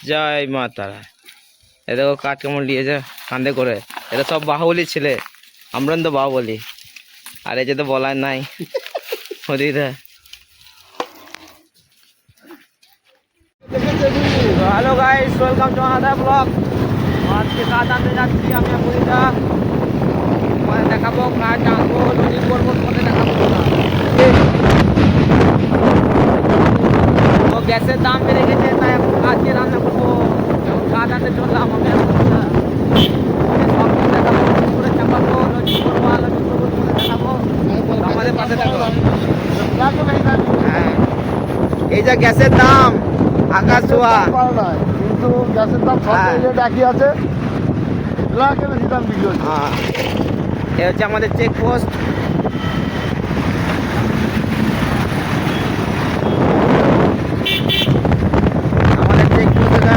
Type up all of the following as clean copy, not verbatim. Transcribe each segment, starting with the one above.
জয় মা তারা। এ দেখো কাঠ কেমন নিয়েছে কান্দে করে। এটা সব বাহুবলী ছেলে, আমরা তো বাহুবলী। আর এই যে তো বলার নাই ওদিকে। Hello guys, welcome to another blog. আজকে কাঠ আনতে যাচ্ছি আমি পুরীটা। মানে দেখাবো কাঠ আনবো, লোডিং করবো, তোমাদের দেখাবো। তো গ্যাসের দাম বেড়ে গেছে, তাই এখন আজকে রান্না করবো। কাঠ আনতে চললাম আমি সব দেখাবো, করে চাপাবো, লোডিং করবো, লোডিং করবো, তোমাদের দেখাবো। আমাদের পাশে থাকো। হ্যাঁ, এই যে গ্যাসের দাম আকাশ ছোঁয়া, কিন্তু গ্যাসের দাম একই আছে, বেশি দাম বিক্রি হচ্ছে। এ হচ্ছে আমাদের চেকপোস্ট। আমাদের চেকপোস্ট এটা।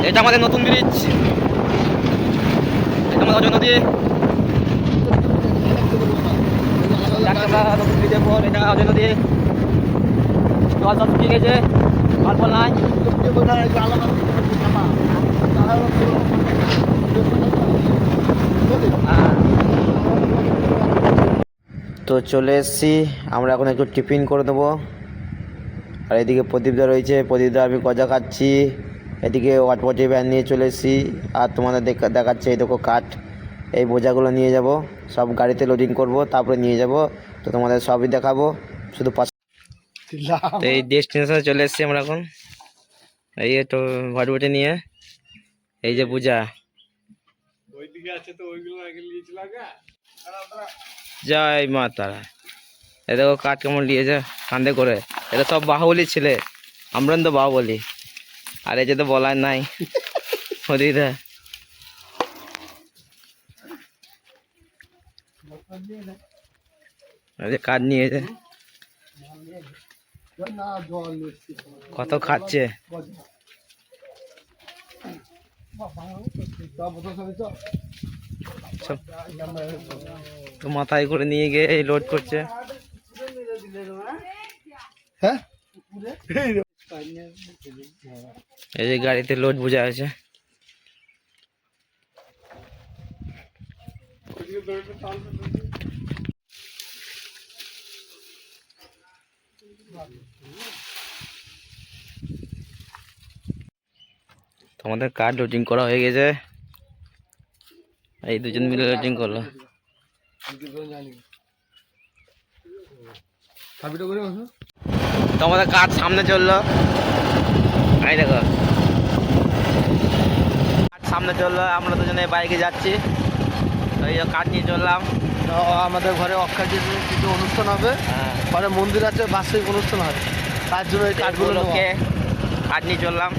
এটা আমাদের নতুন ব্রিজ, এটা আমাদের অজয় নদী। নতুন ব্রিজের পর এটা অজয় নদী। জল সব শুকিয়ে গেছে, অল্প নাই। তো চলে এসছি আমরা, এখন একটু টিফিন করে দেবো। আর এদিকে প্রদীপদা রয়েছে, প্রদীপদা আমি গজা খাচ্ছি। এদিকে ওয়াটপটি ভ্যান নিয়ে চলে এসেছি। আর তোমাদের দেখাচ্ছে এই দেখো কাঠ, এই বোঝাগুলো নিয়ে যাব, সব গাড়িতে লোডিং করব, তারপরে নিয়ে যাব। তো তোমাদের সবই দেখাবো, শুধু তো এই ডেস্টিনেশনে চলে এসেছি আমরা এখন। এই তো ওয়াটপটি নিয়ে, এই যে পূজা। জয় মা তারা। এ দেখো কাঠ কেমন নিয়েছে কান্দে করে। এটা সব বাহুবলী ছেলে, আমরা তো বাহুবলী। আর এই যে তো বলার নাই ওদিকে। কাঠ নিয়েছে, কত খাচ্ছে। তো মাথায় করে নিয়ে গিয়ে এই লোড করছে। হ্যাঁ, এই যে গাড়িতে লোড বোঝা আছে। তোমাদের কার লোডিং করা হয়ে গেছে, এই দুজন মিলে লোডিং করলো। তোমাদের কার সামনে চললো, এই দেখো সামনে চললো। আমরা দুজনে বাইকে যাচ্ছি, এই কাঠ নিয়ে চললাম। আমাদের ঘরে অক্ষয় কিছু অনুষ্ঠান হবে, ঘরে মন্দির আছে, বার্ষিক অনুষ্ঠান হবে, তার জন্য এই কাঠগুলো কাঠ নিয়ে চললাম।